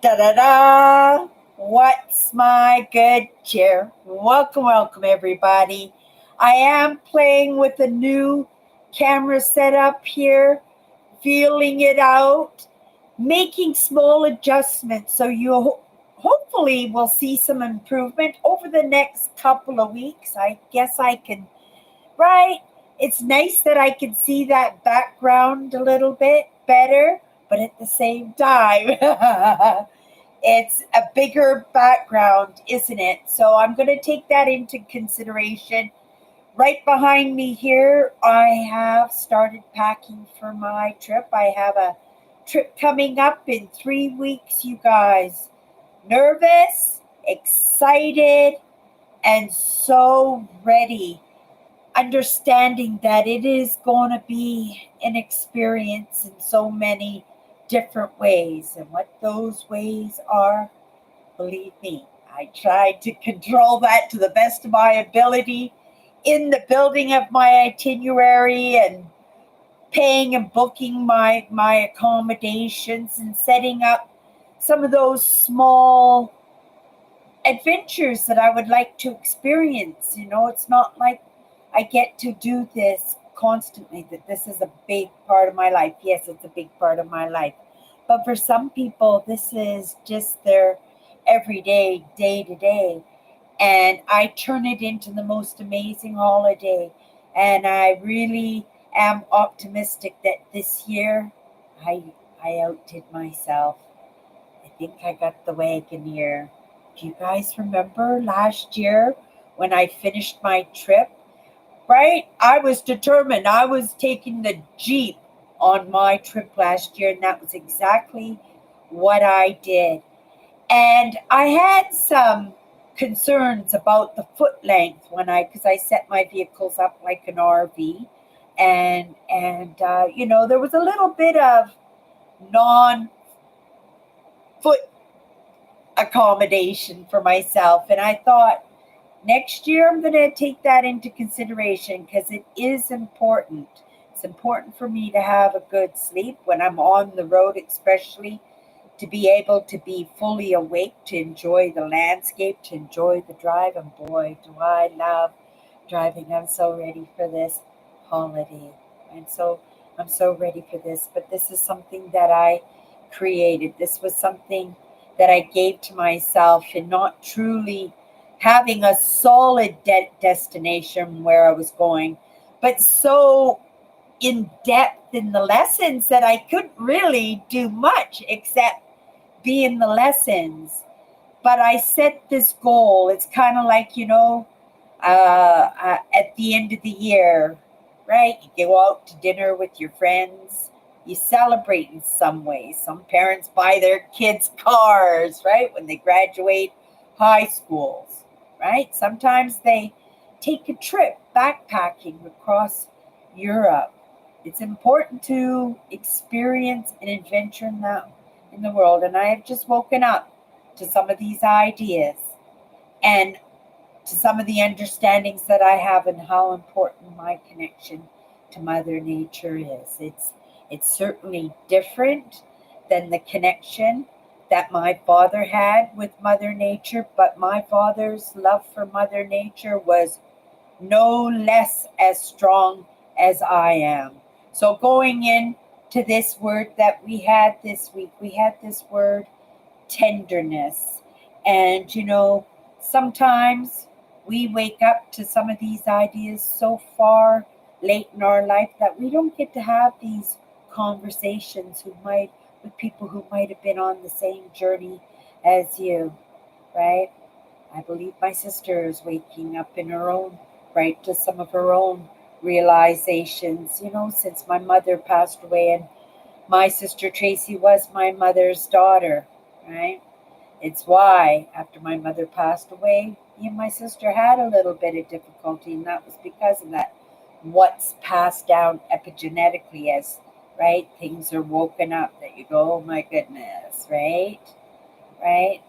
Da da da! What's my good cheer? Welcome, everybody. I am playing with a new camera setup here, feeling it out, making small adjustments. So you hopefully will see some improvement over the next couple of weeks. I guess I can, right? It's nice that I can see that background a little bit better, but at the same time, it's a bigger background, isn't it? So I'm going to take that into consideration. Right behind me here, I have started packing for my trip. I have a trip coming up in 3 weeks, you guys. Nervous, excited, and so ready. Understanding that it is going to be an experience in so many different ways. And what those ways are, believe me, I tried to control that to the best of my ability in the building of my itinerary and paying and booking my accommodations and setting up some of those small adventures that I would like to experience. It's not like I get to do this constantly, that this is a big part of my life. Yes, it's a big part of my life. But for some people, this is just their everyday, day to day. And I turn it into the most amazing holiday. And I really am optimistic that this year I outdid myself. I think I got the wagon here. Do you guys remember last year when I finished my trip? Right? I was determined. I was taking the Jeep on my trip last year, and that was exactly what I did. And I had some concerns about the foot length because I set my vehicles up like an RV, and there was a little bit of non foot accommodation for myself, and I thought next year I'm going to take that into consideration because it is important. It's important for me to have a good sleep when I'm on the road, especially to be able to be fully awake, to enjoy the landscape, to enjoy the drive. And boy, do I love driving. I'm so ready for this holiday. And so I'm so ready for this. But this is something that I created. This was something that I gave to myself, and not truly having a solid destination where I was going, but so in depth in the lessons that I couldn't really do much except be in the lessons. But I set this goal. It's kind of like, at the end of the year, right? You go out to dinner with your friends. You celebrate in some ways. Some parents buy their kids cars, right? When they graduate high schools, right? Sometimes they take a trip backpacking across Europe. It's important to experience an adventure in the world. And I have just woken up to some of these ideas and to some of the understandings that I have and how important my connection to Mother Nature is. It's certainly different than the connection that my father had with Mother Nature, but my father's love for Mother Nature was no less as strong as I am. So going into this word that we had this week, we had this word tenderness. And sometimes we wake up to some of these ideas so far late in our life that we don't get to have these conversations with people who might have been on the same journey as you, right? I believe my sister is waking up in her own right to some of her own realizations, since my mother passed away, and my sister Tracy was my mother's daughter, right? It's why after my mother passed away, me and my sister had a little bit of difficulty, and that was because of that. What's passed down epigenetically as, right? Things are woken up that you go, oh my goodness, right? Right?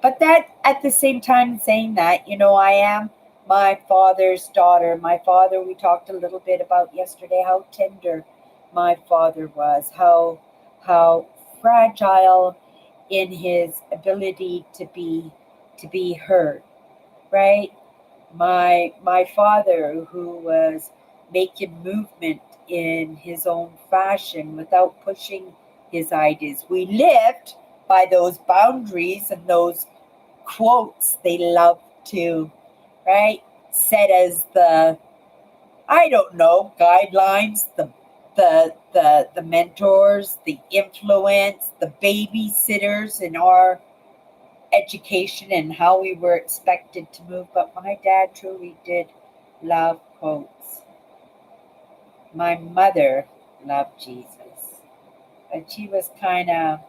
But that at the same time saying that, I am my father's daughter. My father, we talked a little bit about yesterday how tender my father was, how fragile in his ability to be heard, right? My father, who was making movement in his own fashion without pushing his ideas. We lived by those boundaries and those quotes they love to, right, set as the, I don't know, guidelines, the mentors, the influence, the babysitters in our education and how we were expected to move. But my dad truly did love quotes. My mother loved Jesus, but she was kind of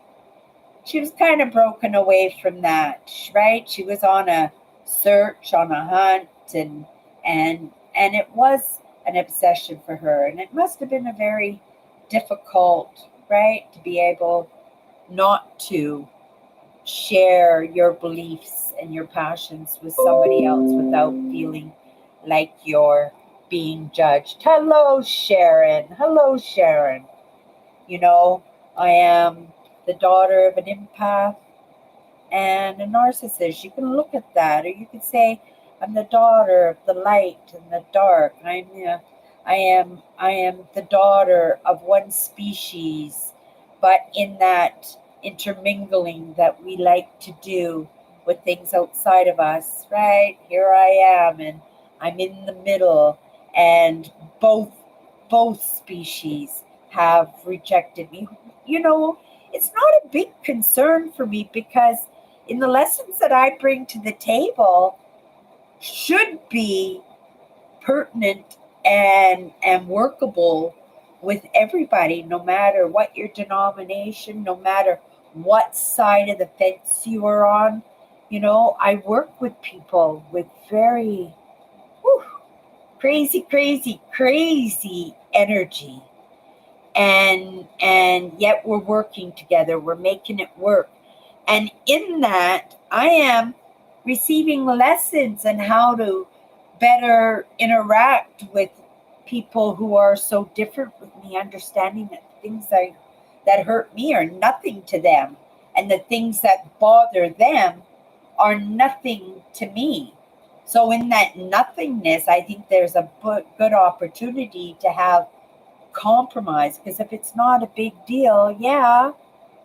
broken away from that, right? She was on a search, on a hunt, and it was an obsession for her, and it must have been a very difficult, right, to be able not to share your beliefs and your passions with somebody else without feeling like you're being judged. Hello, Sharon. Hello, Sharon. You know, I am the daughter of an empath and a narcissist. You can look at that, or you could say, I'm the daughter of the light and the dark. I am the daughter of one species, but in that intermingling that we like to do with things outside of us, right? Here I am, and I'm in the middle, and both both species have rejected me. You know, it's not a big concern for me because in the lessons that I bring to the table should be pertinent and workable with everybody, no matter what your denomination, no matter what side of the fence you are on. You know, I work with people with very whew, crazy, crazy, crazy energy, and yet we're working together, we're making it work, and in that I am receiving lessons on how to better interact with people who are so different with me, understanding that that hurt me are nothing to them, and the things that bother them are nothing to me. So in that nothingness, I think there's a good opportunity to have compromise, because if it's not a big deal, yeah,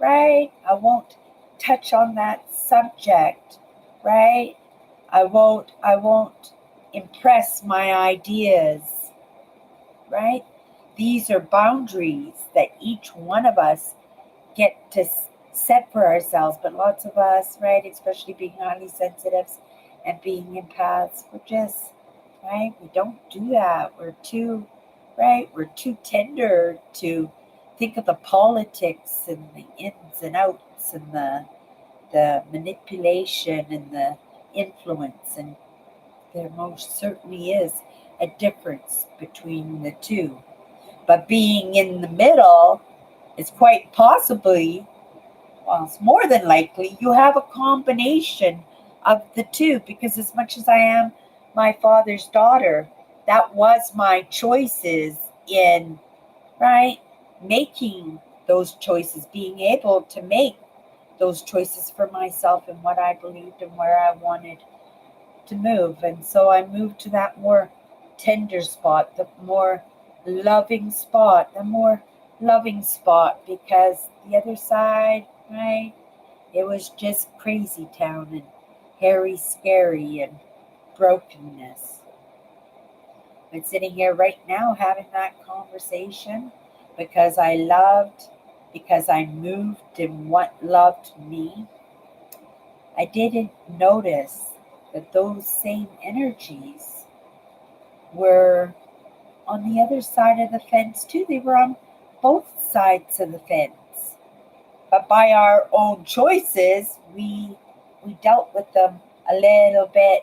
right, I won't touch on that subject, right? I won't impress my ideas, right? These are boundaries that each one of us get to set for ourselves, but lots of us, right, especially being highly sensitives and being empaths, we're just, right, we don't do that. We're too, right, we're too tender to think of the politics and the ins and outs and the manipulation and the influence, and there most certainly is a difference between the two. But being in the middle is quite possibly, well, it's more than likely, you have a combination of the two, because as much as I am my father's daughter, that was my choices in, right, making those choices, being able to make those choices for myself and what I believed and where I wanted to move. And so I moved to that more tender spot, the more loving spot, because the other side, right, it was just crazy town and hairy, scary, and brokenness. I'm sitting here right now having that conversation because I loved, because I moved in what loved me. I didn't notice that those same energies were on the other side of the fence too. They were on both sides of the fence. But by our own choices, we dealt with them a little bit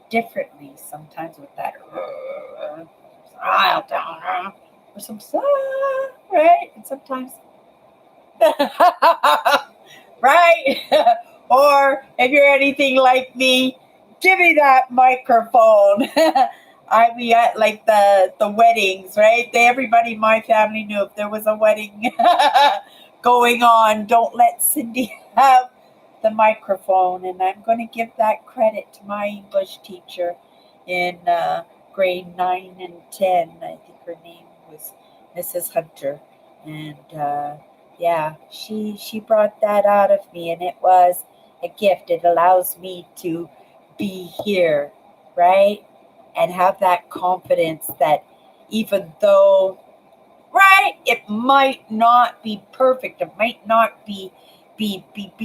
differently. Sometimes with that or some right, and sometimes right? Or if you're anything like me, give me that microphone. I be at like the weddings, right? Everybody in my family knew if there was a wedding going on, don't let Cindy have the microphone, and I'm going to give that credit to my English teacher in grade 9 and 10. I think her name was Mrs. Hunter. And yeah, she brought that out of me, and it was a gift. It allows me to be here, right? And have that confidence that even though, right, it might not be perfect, it might not be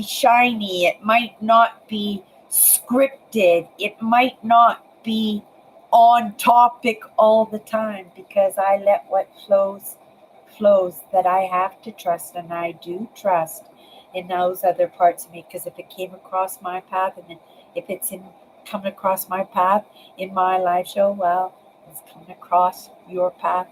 shiny, it might not be scripted, it might not be on topic all the time, because I let what flows, that I have to trust, and I do trust in those other parts of me, because if it came across my path, and then if it's in coming across my path in my live show, well, it's coming across your path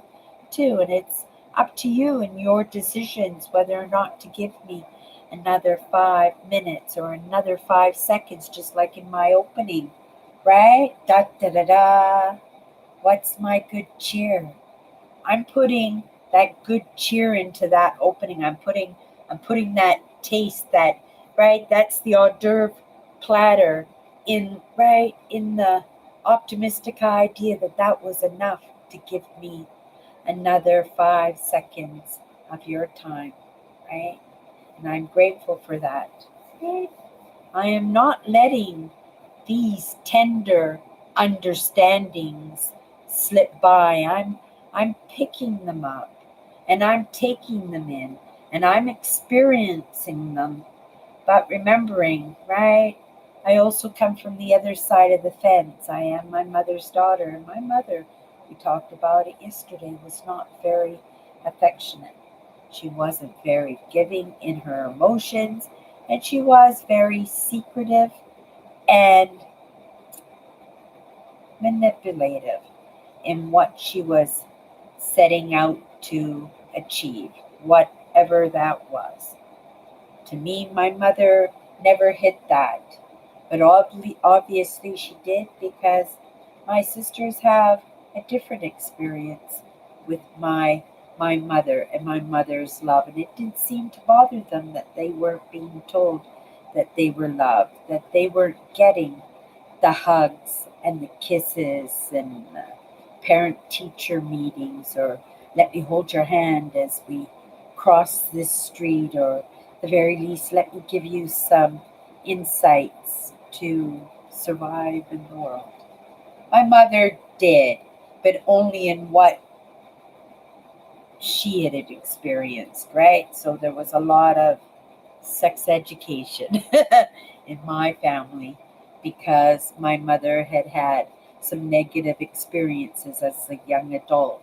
too, and it's up to you and your decisions whether or not to give me another 5 minutes or another 5 seconds, just like in my opening, right? Da da da da. What's my good cheer? I'm putting that good cheer into that opening. I'm putting that taste, that, right, that's the hors d'oeuvre platter in the optimistic idea that that was enough to give me another 5 seconds of your time, right? And I'm grateful for that. Right? I am not letting these tender understandings slip by. I'm picking them up, and I'm taking them in, and I'm experiencing them, but remembering, right? I also come from the other side of the fence. I am my mother's daughter, and my mother, we talked about it yesterday, was not very affectionate. She wasn't very giving in her emotions, and she was very secretive and manipulative in what she was setting out to achieve, whatever that was. To me, my mother never hid that, but obviously she did, because my sisters have a different experience with my mother and my mother's love, and it didn't seem to bother them that they weren't being told that they were loved, that they weren't getting the hugs and the kisses and parent teacher meetings, or let me hold your hand as we cross this street, or at the very least, let me give you some insights to survive in the world. My mother did, but only in what she had experienced, right? So there was a lot of sex education in my family, because my mother had had some negative experiences as a young adult.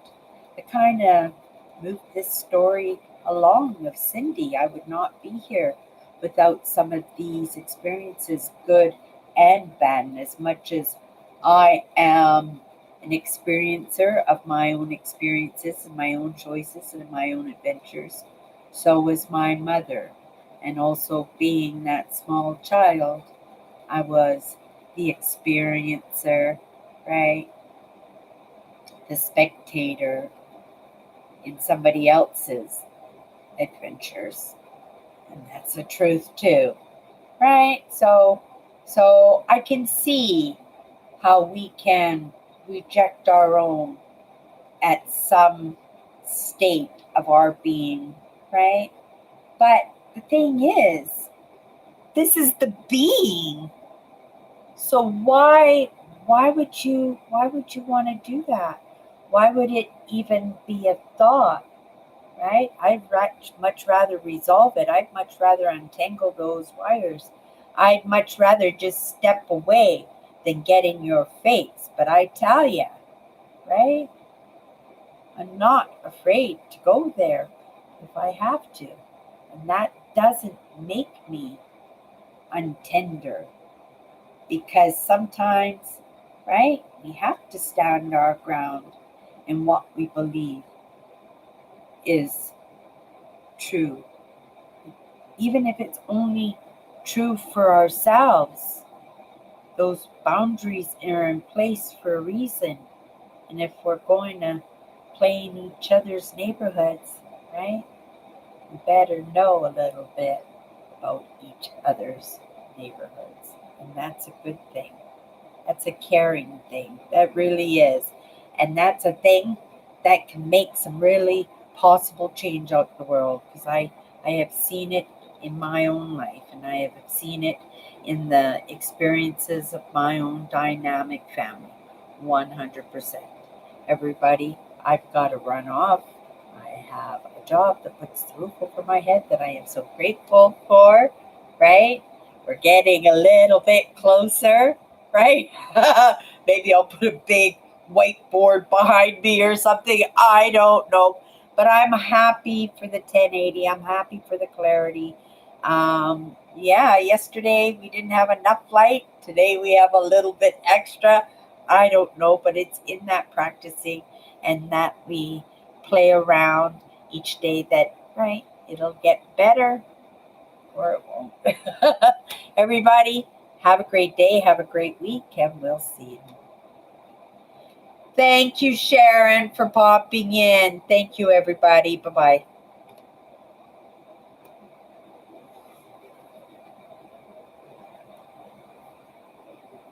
It kind of moved this story along of Cindy. I would not be here without some of these experiences, good and bad. And as much as I am an experiencer of my own experiences and my own choices and my own adventures, so was my mother. And also, being that small child, I was the experiencer, right? The spectator in somebody else's adventures. And that's the truth too, right? So I can see how we can reject our own at some state of our being, right? But the thing is, this is the being. So why would you want to do that? Why would it even be a thought, right? Much rather resolve it. I'd much rather untangle those wires. I'd much rather just step away than get in your face. But I tell you, right? I'm not afraid to go there if I have to. And that doesn't make me untender, because sometimes, right, we have to stand our ground in what we believe is true, even if it's only true for ourselves. Those boundaries are in place for a reason. And if we're going to play in each other's neighborhoods, right, we better know a little bit about each other's. neighborhoods. And that's a good thing. That's a caring thing. That really is. And that's a thing that can make some really possible change out in the world, because I have seen it in my own life, and I have seen it in the experiences of my own dynamic family. 100%. Everybody, I've got to run off. I have a job that puts the roof over my head that I am so grateful for, right? We're getting a little bit closer, right? Maybe I'll put a big whiteboard behind me or something. I don't know. But I'm happy for the 1080. I'm happy for the clarity. Yeah, yesterday we didn't have enough light. Today we have a little bit extra. I don't know, but it's in that practicing and that we play around each day that, right, it'll get better or it won't. Everybody, have a great day. Have a great week, and we'll see you. Thank you, Sharon, for popping in. Thank you, everybody. Bye bye.